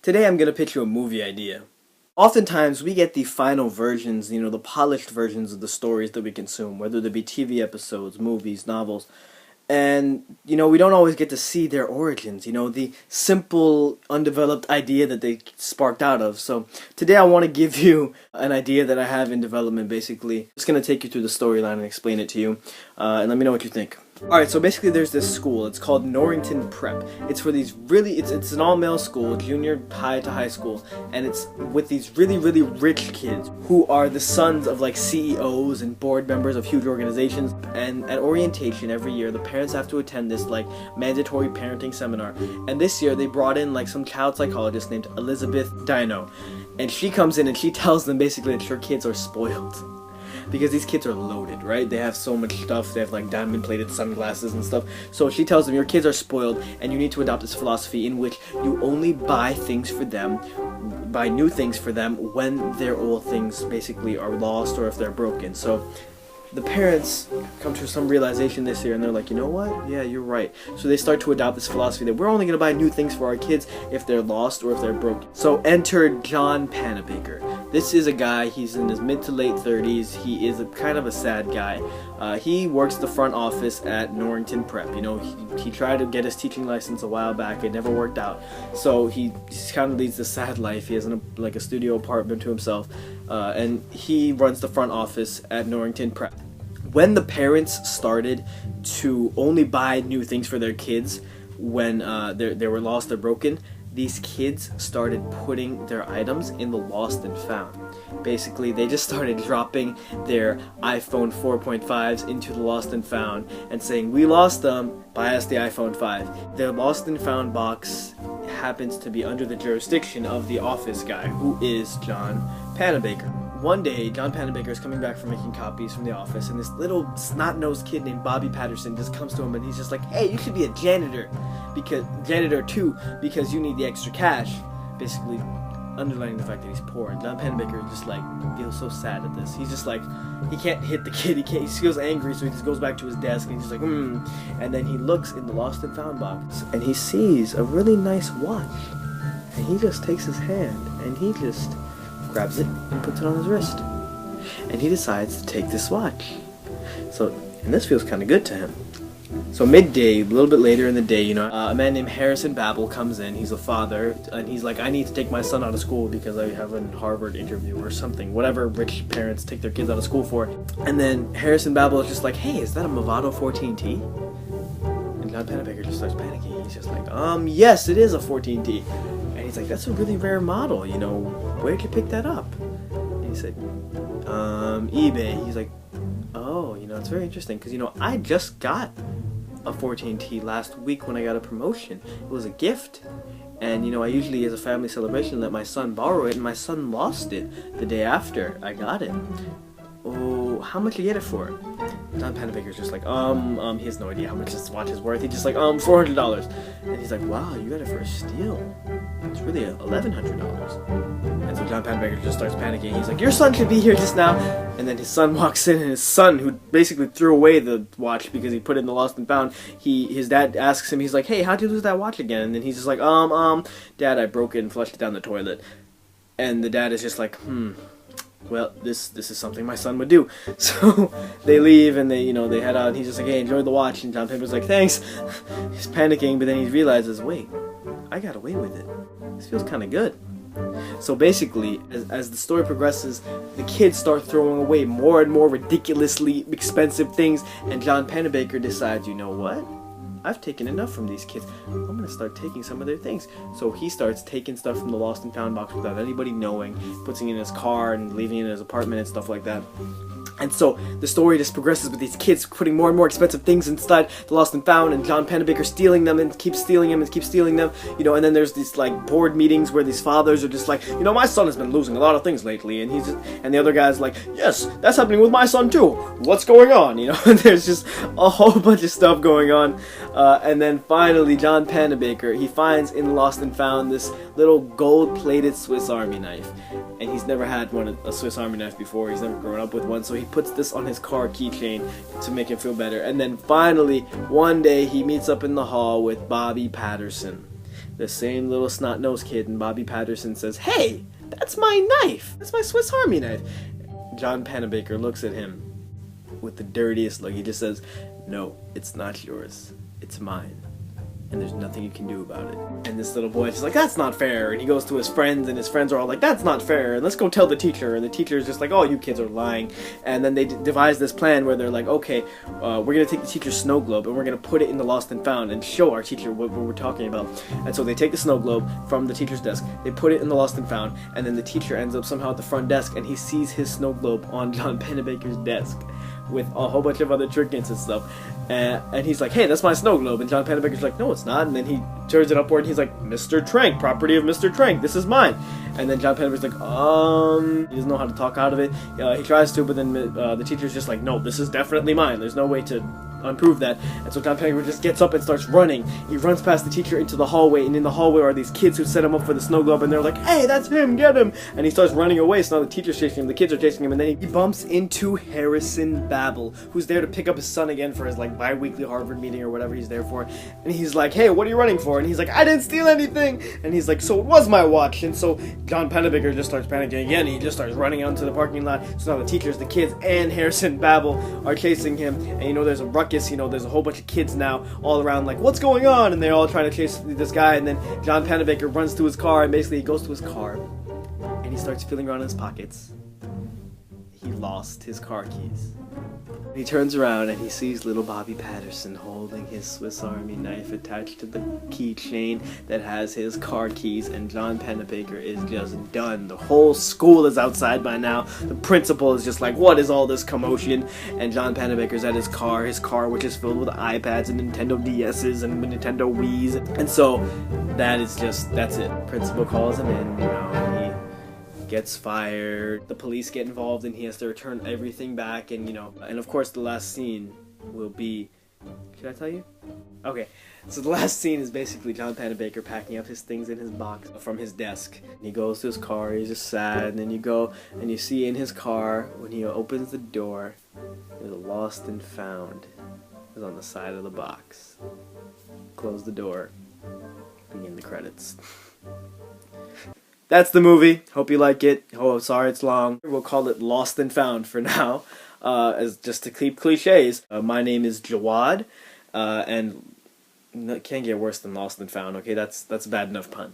Today I'm going to pitch you a movie idea. Oftentimes we get the final versions, the polished versions of the stories that we consume, whether they be TV episodes, movies, novels, and, we don't always get to see their origins, the simple, undeveloped idea that they sparked out of. So today I want to give you an idea that I have in development, basically. I'm just going to take you through the storyline and explain it to you, and let me know what you think. Alright, so basically there's this school. It's called Norrington Prep. It's for these it's an all-male school, junior high to high school, and it's with these really rich kids who are the sons of like CEOs and board members of huge organizations. And at orientation every year, the parents have to attend this like mandatory parenting seminar. And this year they brought in like some child psychologist named Elizabeth Dino, and she comes in and she tells them basically that her kids are spoiled. Because these kids are loaded, right? They have so much stuff. They have like diamond-plated sunglasses and stuff. So she tells them, your kids are spoiled, and you need to adopt this philosophy in which you only buy new things for them when their old things basically are lost or if they're broken. So the parents come to some realization this year, and they're like, you know what? Yeah, you're right. So they start to adopt this philosophy that we're only going to buy new things for our kids if they're lost or if they're broken. So enter John Panabaker. This is a guy, he's in his mid to late 30s. He is kind of a sad guy. He works the front office at Norrington Prep. He tried to get his teaching license a while back. It never worked out. So he kind of leads this sad life. He has a studio apartment to himself. And he runs the front office at Norrington Prep. When the parents started to only buy new things for their kids when they were lost or broken, these kids started putting their items in the lost and found. Basically, they just started dropping their iPhone 4.5s into the lost and found and saying, we lost them, buy us the iPhone 5. The lost and found box happens to be under the jurisdiction of the office guy, who is John Panabaker. One day, John Panabaker is coming back from making copies from the office, and this little snot-nosed kid named Bobby Patterson just comes to him, and he's just like, hey, you should be a janitor too, because you need the extra cash. Basically, underlining the fact that he's poor. And John Panabaker just like feels so sad at this. He's just like, he can't hit the kid. He feels angry, so he just goes back to his desk, and he's just like, And then he looks in the lost and found box, and he sees a really nice watch, and he just takes his hand, and he just grabs it and puts it on his wrist, and he decides to take this watch. And this feels kind of good to him. So midday, a little bit later in the day, a man named Harrison Babel comes in. He's a father, and he's like, I need to take my son out of school because I have a Harvard interview or something, whatever rich parents take their kids out of school for. And then Harrison Babel is just like, hey, is that a Movado 14T? And John Panabaker just starts panicking. He's just like, yes, it is a 14T. And he's like, that's a really rare model, where'd you pick that up? And he said, eBay. He's like, oh, it's very interesting, because, I just got a 14T last week when I got a promotion. It was a gift. And, I usually, as a family celebration, let my son borrow it, and my son lost it the day after I got it. Oh, how much did you get it for? John Panabaker's just like, he has no idea how much this watch is worth. He's just like, $400. And he's like, wow, you got it for a steal. It's really $1,100. And so John Panabaker just starts panicking. He's like, your son should be here just now. And then his son walks in, and his son, who basically threw away the watch because he put it in the lost and found, his dad asks him, he's like, hey, how'd you lose that watch again? And then he's just like, Dad, I broke it and flushed it down the toilet. And the dad is just like, well, this is something my son would do. So they leave, and they head out, and he's just like, hey, enjoy the watch. And John Panabaker's like, thanks. He's panicking, but then he realizes, wait, I got away with it. This feels kind of good. So basically, as the story progresses, the kids start throwing away more and more ridiculously expensive things, and John Panabaker decides, you know what? I've taken enough from these kids. I'm going to start taking some of their things. So he starts taking stuff from the lost and found box without anybody knowing, puts it in his car and leaving it in his apartment and stuff like that. And so the story just progresses with these kids putting more and more expensive things inside the lost and found, and John Panabaker stealing them and keeps stealing them and keeps stealing them, and then there's these like board meetings where these fathers are just like, my son has been losing a lot of things lately, and and the other guy's like, yes, that's happening with my son too. What's going on? And there's just a whole bunch of stuff going on. And then finally, John Panabaker, he finds in Lost and Found this little gold-plated Swiss Army knife. And he's never had a Swiss Army knife before. He's never grown up with one, so he puts this on his car keychain to make him feel better. And then finally, one day, he meets up in the hall with Bobby Patterson. the same little snot-nosed kid, and Bobby Patterson says, "Hey, that's my knife! That's my Swiss Army knife!" John Pennebaker looks at him with the dirtiest look. He just says, "No, it's not yours. It's mine. And there's nothing you can do about it." And this little boy is just like, "That's not fair." And he goes to his friends, and his friends are all like, "That's not fair. And let's go tell the teacher." And the teacher is just like, "Oh, you kids are lying." And then they devise this plan where they're like, "Okay, we're going to take the teacher's snow globe, and we're going to put it in the Lost and Found and show our teacher what we're talking about." And so they take the snow globe from the teacher's desk, they put it in the Lost and Found, and then the teacher ends up somehow at the front desk, and he sees his snow globe on John Pennebaker's desk with a whole bunch of other trinkets and stuff. And he's like, "Hey, that's my snow globe." And John Pennebaker's like, "No, it's not." And then he turns it upward and he's like, "Mr. Trank, property of Mr. Trank, this is mine." And then John Pennebaker's like, he doesn't know how to talk out of it. He tries to, but then the teacher's just like, "No, this is definitely mine. There's no way to unprove that." And so John Pennebaker just gets up and starts running. He runs past the teacher into the hallway, and in the hallway are these kids who set him up for the snow globe, and they're like, "Hey, that's him, get him!" And he starts running away, so now the teacher's chasing him, the kids are chasing him, and then he bumps into Harrison Babel, who's there to pick up his son again for his like bi-weekly Harvard meeting or whatever he's there for. And he's like, "Hey, what are you running for?" And he's like, "I didn't steal anything." And he's like, "So it was my watch." And so John Pennebaker just starts panicking again. He just starts running out into the parking lot. So now the teachers, the kids, and Harrison Babel are chasing him. And there's a ruckus. There's a whole bunch of kids now all around like, "What's going on?" And they're all trying to chase this guy. And then John Pennebaker runs to his car, and basically he goes to his car and he starts feeling around in his pockets. He lost his car keys. He turns around and he sees little Bobby Patterson holding his Swiss Army knife attached to the keychain that has his car keys, and John Pennebaker is just done. The whole school is outside by now. The principal is just like, "What is all this commotion?" And John Pennebaker's at his car which is filled with iPads and Nintendo DS's and Nintendo Wii's. And so that's it. Principal calls him in, and he gets fired, the police get involved, and he has to return everything back, and and of course the last scene will be, should I tell you? Okay, so the last scene is basically John Pennebaker packing up his things in his box from his desk. And he goes to his car, he's just sad, and then you go and you see in his car, when he opens the door, there's a Lost and Found is on the side of the box. Close the door, begin the credits. That's the movie. Hope you like it. Oh, sorry it's long. We'll call it Lost and Found for now, as just to keep cliches. My name is Jawaad, and it can't get worse than Lost and Found. Okay, that's a bad enough pun.